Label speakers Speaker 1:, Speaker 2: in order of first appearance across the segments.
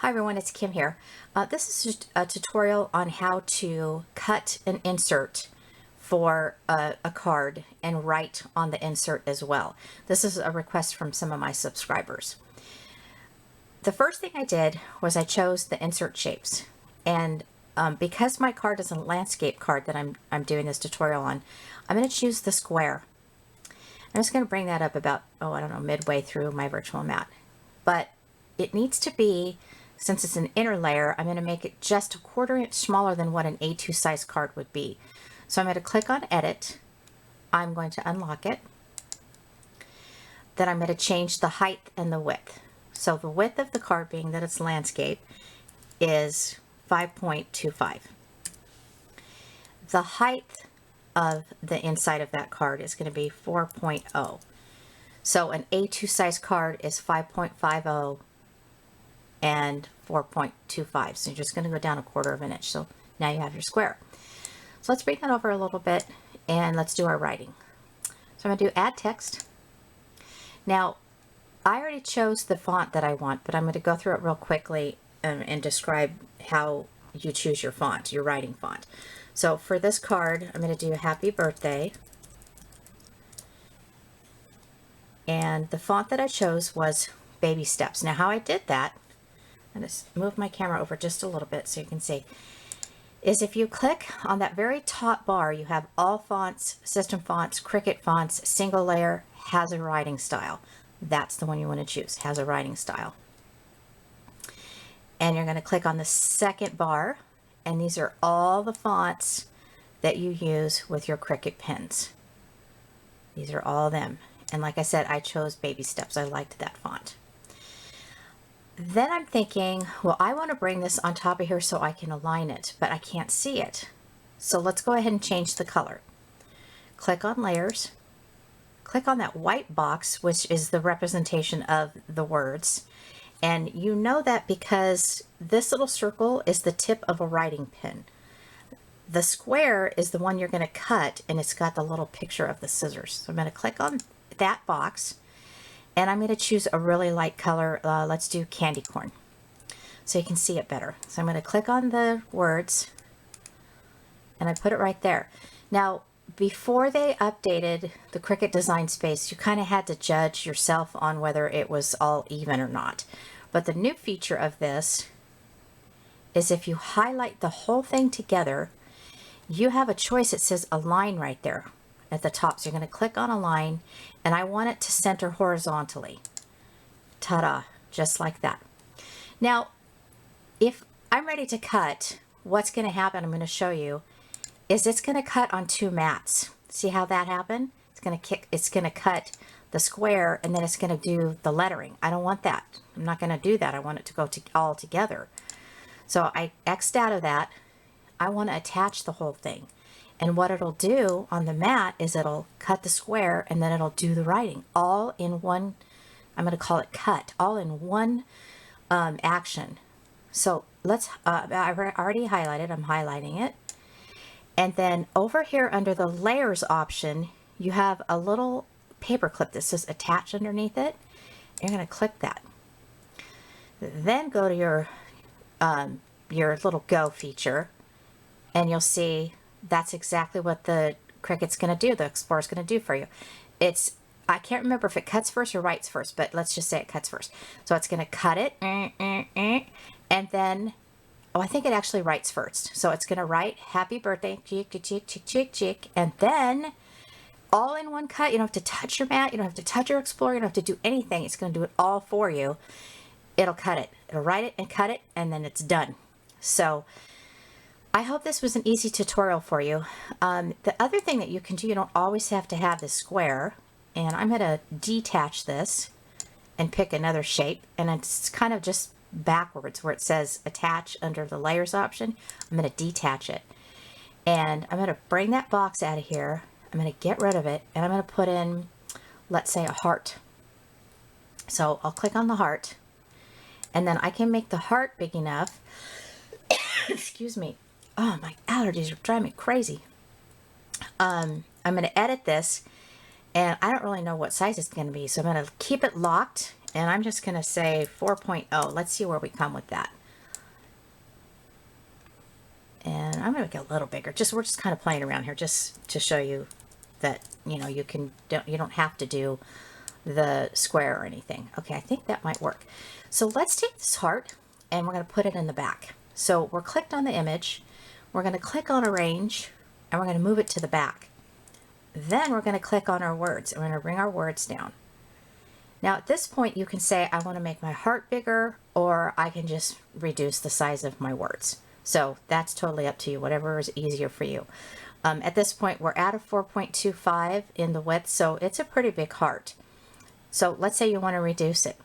Speaker 1: Hi everyone, it's Kim here. This is just a tutorial on how to cut an insert for a card and write on the insert as well. This is a request from some of my subscribers. The first thing I did was I chose the insert shapes, and because my card is a landscape card that I'm doing this tutorial on, I'm going to choose the square. I'm just going to bring that up about, I don't know, midway through my virtual mat. But it needs to be, since it's an inner layer, I'm going to make it just a 1/4 inch smaller than what an A2 size card would be. So I'm going to click on Edit. I'm going to unlock it. Then I'm going to change the height and the width. So the width of the card, being that it's landscape, is 5.25. The height of the inside of that card is going to be 4.0. So an A2 size card is 5.50 and 4.25. So you're just going to go down a 1/4 inch. So now you have your square. So let's bring that over a little bit and let's do our writing. So I'm going to do add text. Now, I already chose the font that I want, but I'm going to go through it real quickly and describe how you choose your font, your writing font. So for this card, I'm going to do Happy Birthday. And the font that I chose was Baby Steps. Now how I did that, I'm going to move my camera over just a little bit so you can see, is if you click on that very top bar, you have all fonts, system fonts, Cricut fonts, single layer, has a writing style. That's the one you want to choose, has a writing style. And you're going to click on the second bar, and these are all the fonts that you use with your Cricut pens. These are all them. And like I said, I chose Baby Steps. I liked that font. Then I'm thinking, well, I want to bring this on top of here so I can align it, but I can't see it. So let's go ahead and change the color. Click on Layers. Click on that white box, which is the representation of the words. And you know that because this little circle is the tip of a writing pen. The square is the one you're going to cut, and it's got the little picture of the scissors. So I'm going to click on that box, and I'm going to choose a really light color. Let's do candy corn so you can see it better. So I'm going to click on the words, and I put it right there. Now, before they updated the Cricut Design Space, you kind of had to judge yourself on whether it was all even or not. But the new feature of this is if you highlight the whole thing together, you have a choice. It says Align right there at the top. So you're going to click on Align, and I want it to center horizontally. Ta-da, just like that. Now, if I'm ready to cut, what's going to happen, I'm going to show you, is it's going to cut on 2 mats. See how that happened? It's going to cut the square, and then it's going to do the lettering. I don't want that. I'm not going to do that. I want it to go all together. So I X'd out of that. I want to attach the whole thing. And what it'll do on the mat is it'll cut the square, and then it'll do the writing all in one. I'm going to call it cut, all in one action. So let's, I've already highlighted, I'm highlighting it. And then over here under the layers option, you have a little paper clip that says attach underneath it. You're going to click that. Then go to your little go feature, and you'll see that's exactly what the Cricut's going to do, the Explorer's going to do for you. I can't remember if it cuts first or writes first, but let's just say it cuts first. So it's going to cut it, and then, I think it actually writes first. So it's going to write Happy Birthday, chick, chick, chick, chick, chick, and then all in one cut. You don't have to touch your mat, you don't have to touch your Explorer, you don't have to do anything. It's going to do it all for you. It'll cut it, it'll write it and cut it, and then it's done. So I hope this was an easy tutorial for you. The other thing that you can do, you don't always have to have the square, and I'm going to detach this and pick another shape, and it's kind of just backwards where it says attach under the layers option. I'm going to detach it, and I'm going to bring that box out of here. I'm going to get rid of it, and I'm going to put in, let's say, a heart. So I'll click on the heart, and then I can make the heart big enough. Excuse me. Oh, my allergies are driving me crazy. I'm going to edit this, and I don't really know what size it's going to be, so I'm going to keep it locked, And I'm just going to say 4.0. Let's see where we come with that. And I'm going to make it a little bigger. We're just kind of playing around here just to show you that, you know, you don't have to do the square or anything. Okay, I think that might work. So let's take this heart and we're going to put it in the back. So we're clicked on the image. We're going to click on arrange and we're going to move it to the back. Then we're going to click on our words and we're going to bring our words down. Now at this point you can say I want to make my heart bigger, or I can just reduce the size of my words. So that's totally up to you, whatever is easier for you. At this point we're at a 4.25 in the width, so it's a pretty big heart. So let's say you want to reduce it.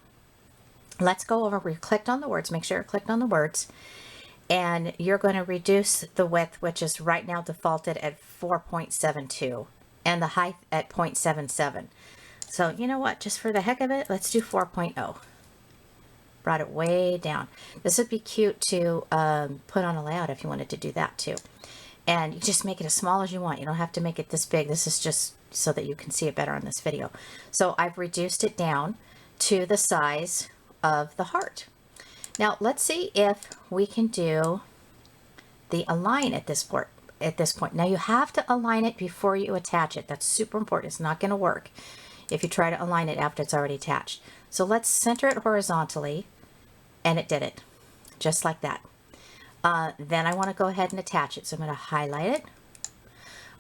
Speaker 1: Let's go over where you clicked on the words, make sure you're clicked on the words, and you're going to reduce the width, which is right now defaulted at 4.72 and the height at 0.77. So you know what, just for the heck of it, let's do 4.0. Brought it way down. This would be cute to put on a layout if you wanted to do that too. And you just make it as small as you want. You don't have to make it this big. This is just so that you can see it better on this video. So I've reduced it down to the size of the heart. Now let's see if we can do the align at this point. Now you have to align it before you attach it. That's super important. It's not going to work if you try to align it after it's already attached. So let's center it horizontally, and it did it just like that. Then I want to go ahead and attach it. So I'm going to highlight it.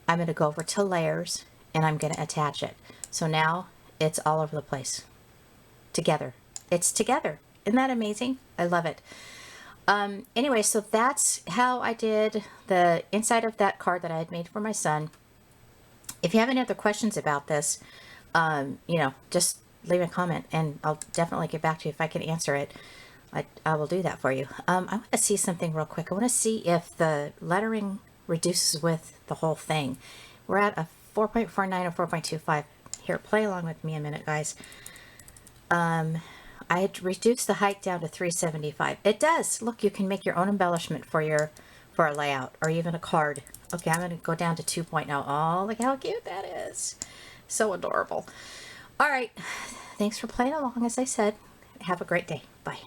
Speaker 1: I'm going to go over to layers and I'm going to attach it. So now it's all over the place together. It's together. Isn't that amazing? I love it. Anyway, so that's how I did the inside of that card that I had made for my son. If you have any other questions about this, you know, just leave a comment and I'll definitely get back to you if I can answer it. I will do that for you. I want to see something real quick. I want to see if the lettering reduces with the whole thing. We're at a 4.49 or 4.25. Here, play along with me a minute, guys. I had reduced the height down to 375. It does. Look, you can make your own embellishment for a layout or even a card. Okay, I'm going to go down to 2.0. Oh, look how cute that is. So adorable. All right. Thanks for playing along, as I said. Have a great day. Bye.